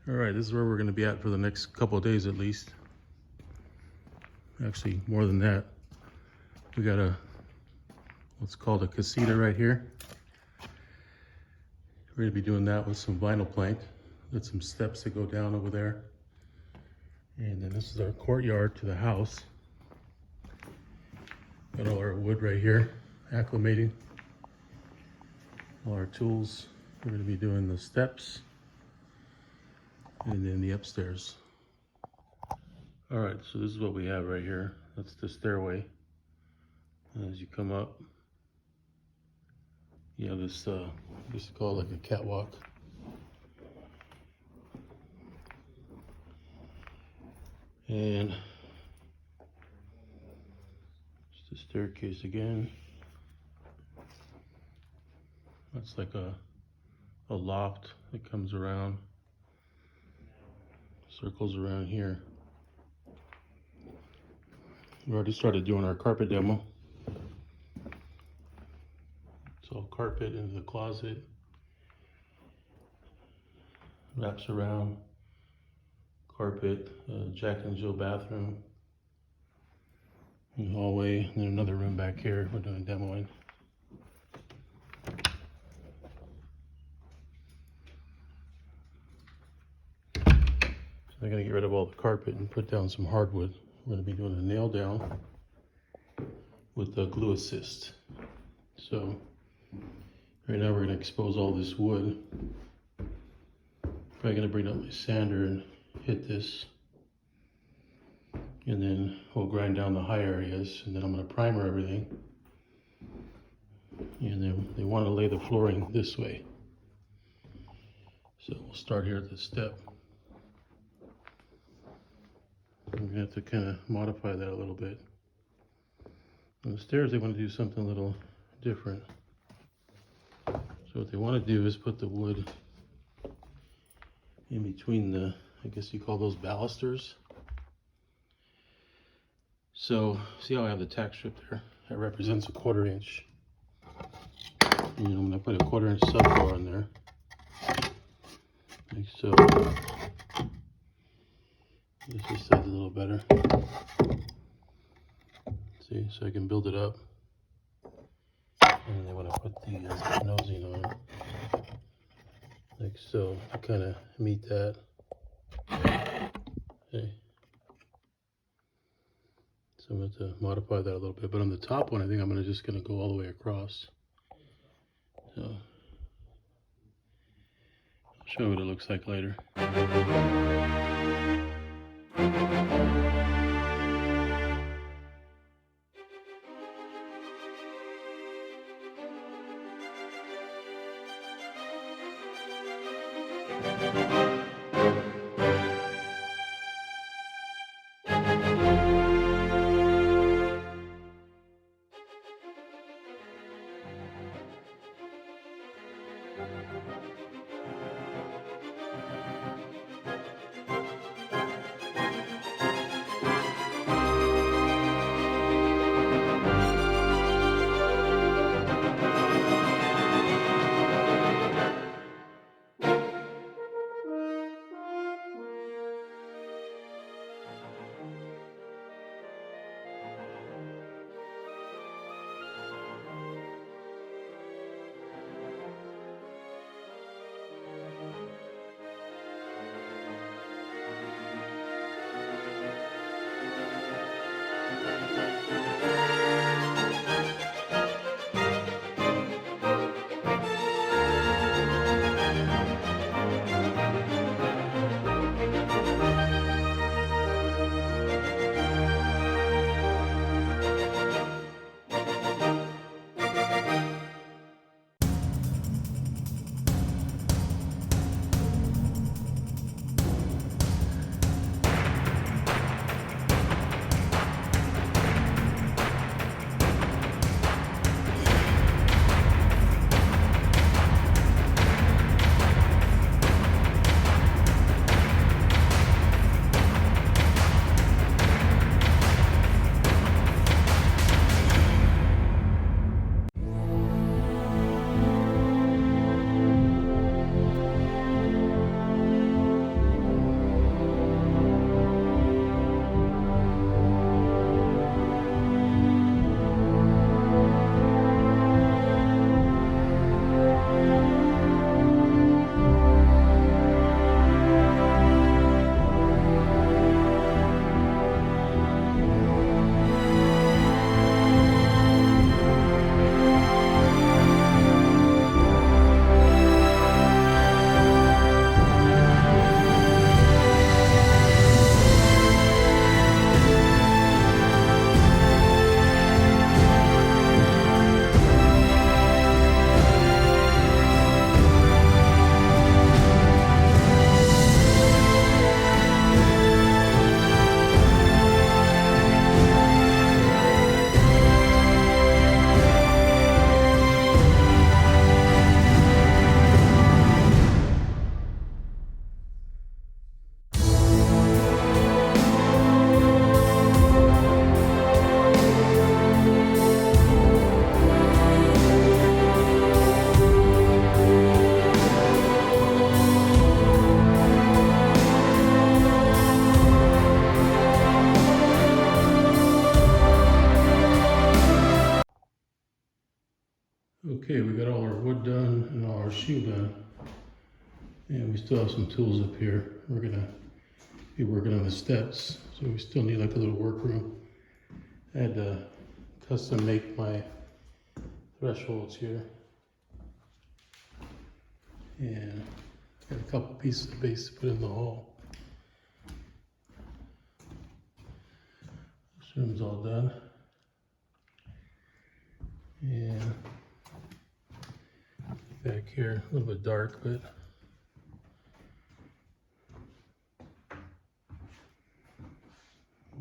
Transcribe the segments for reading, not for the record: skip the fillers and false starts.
All right, this is where we're going to be at for the next couple of days at least. Actually, more than that. We got what's called a casita right here. We're going to be doing that with some vinyl plank. Got some steps that go down over there. And then this is our courtyard to the house. Got all our wood right here, acclimating. All our tools. We're going to be doing the steps and then the upstairs. All right, so this is what we have right here. That's the stairway. And as you come up, you have this, used to call it like a catwalk. And just a staircase again. That's like a loft that comes around, circles around here. We already started doing our carpet demo. It's all carpet into the closet, wraps around, carpet, Jack and Jill bathroom, in the hallway, and then another room back here we're doing demoing. So I'm gonna get rid of all the carpet and put down some hardwood. We're gonna be doing a nail down with the glue assist. So right now we're gonna expose all this wood. Probably gonna bring up my sander and hit this. And then we'll grind down the high areas, and then I'm gonna primer everything. And then they wanna lay the flooring this way. So we'll start here at the step. We're gonna have to kind of modify that a little bit. On the stairs, they want to do something a little different. So what they want to do is put the wood in between the, I guess you call those balusters. So see how I have the tack strip there? That represents a 1/4 inch. And I'm gonna put a 1/4 inch subfloor in there, like so. This just sits a little better. See, so I can build it up. And then when I put the nosing on, like so, to kind of meet that. Okay. So I'm going to modify that a little bit, but on the top one, I think I'm just going to go all the way across. So I'll show you what it looks like later. our shoe done. And we still have some tools up here. We're gonna be working on the steps. So we still need like a little workroom. I had to custom make my thresholds here. And got a couple pieces of base to put in the hole. This room's all done. And back here, a little bit dark, but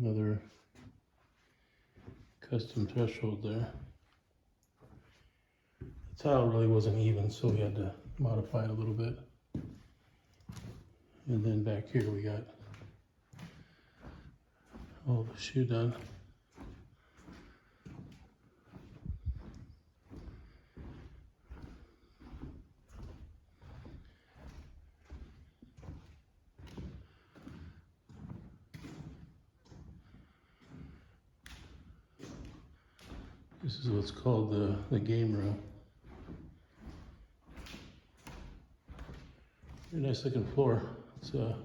another custom threshold there. The tile really wasn't even, so we had to modify it a little bit. And then back here we got all the shoe done. This is what's called the game room. Very nice looking floor. It's a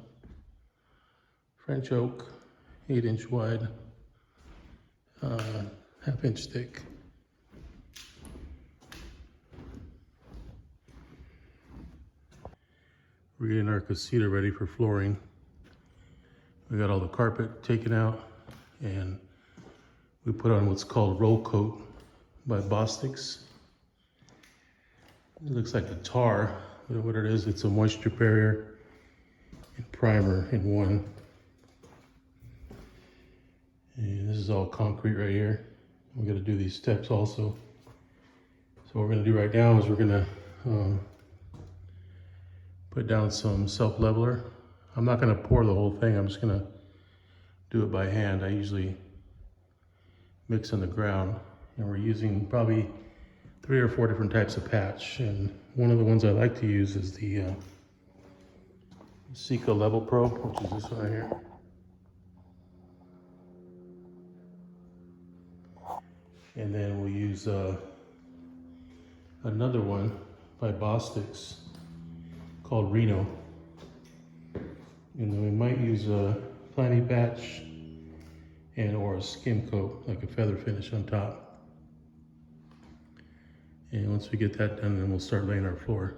French oak, 8-inch wide, half-inch thick. We're getting our casita ready for flooring. We got all the carpet taken out and we put on what's called Roll Coat by Bostix. It looks like a tar, but what it is, it's a moisture barrier and primer in one. And this is all concrete right here. We're gonna do these steps also. So what we're gonna do right now is we're gonna put down some self-leveler. I'm not gonna pour the whole thing, I'm just gonna do it by hand. I usually mix on the ground, and we're using probably 3 or 4 different types of patch. And one of the ones I like to use is the Sika Level Pro, which is this one right here. And then we'll use another one by Bostix called Reno. And then we might use a Planty patch and or a skim coat, like a feather finish on top. And once we get that done, then we'll start laying our floor.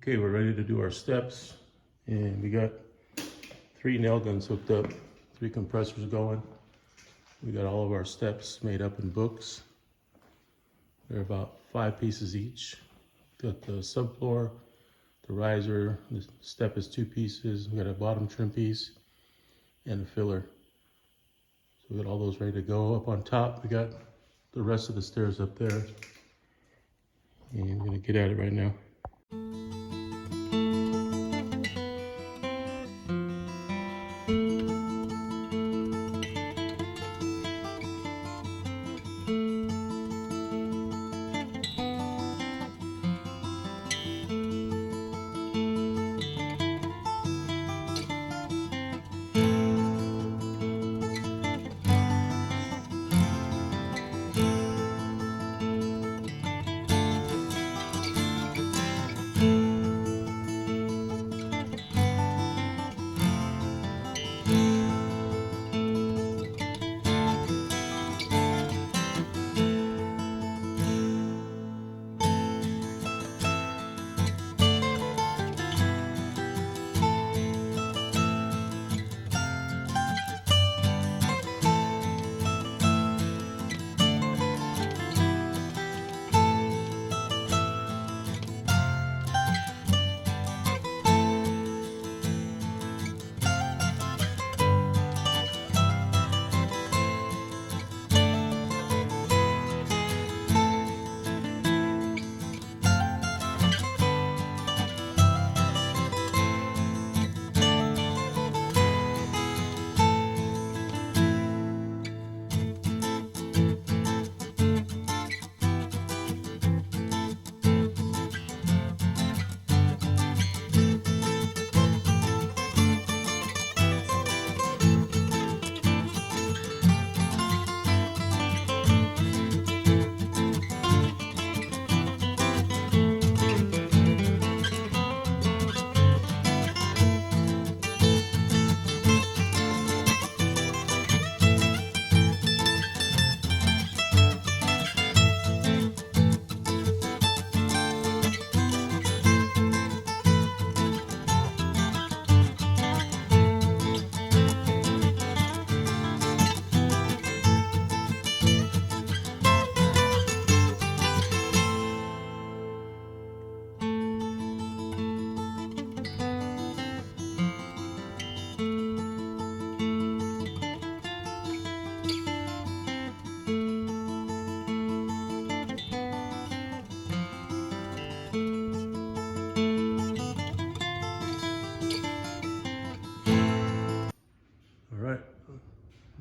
Okay, we're ready to do our steps, and we got 3 nail guns hooked up, 3 compressors going. We got all of our steps made up in books. They're about 5 pieces each. Got the subfloor, the riser, the step is 2 pieces. We got a bottom trim piece and a filler. So we got all those ready to go. Up on top, we got the rest of the stairs up there. And we're gonna get at it right now.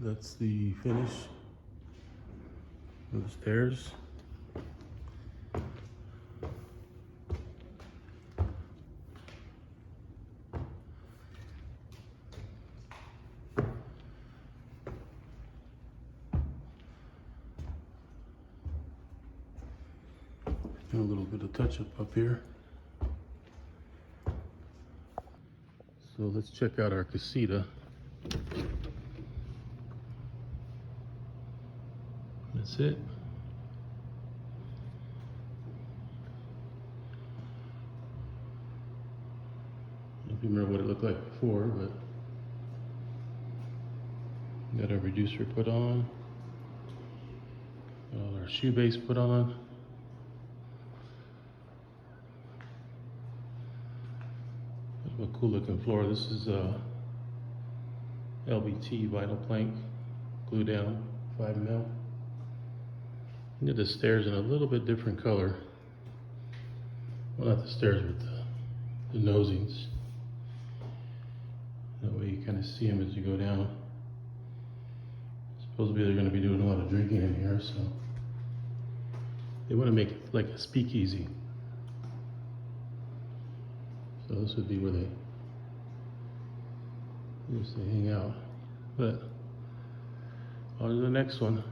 That's the finish of the stairs. And a little bit of touch up here. So let's check out our casita. That's it. I don't remember what it looked like before, but got our reducer put on, got all our shoe base put on. A cool looking floor. This is LVT vinyl plank, glue down, 5 mil. You get the stairs in a little bit different color. Well, not the stairs, but the nosings. That way you kind of see them as you go down. Supposedly they're going to be doing a lot of drinking in here, so they want to make it like a speakeasy. So this would be where they hang out. But on to the next one.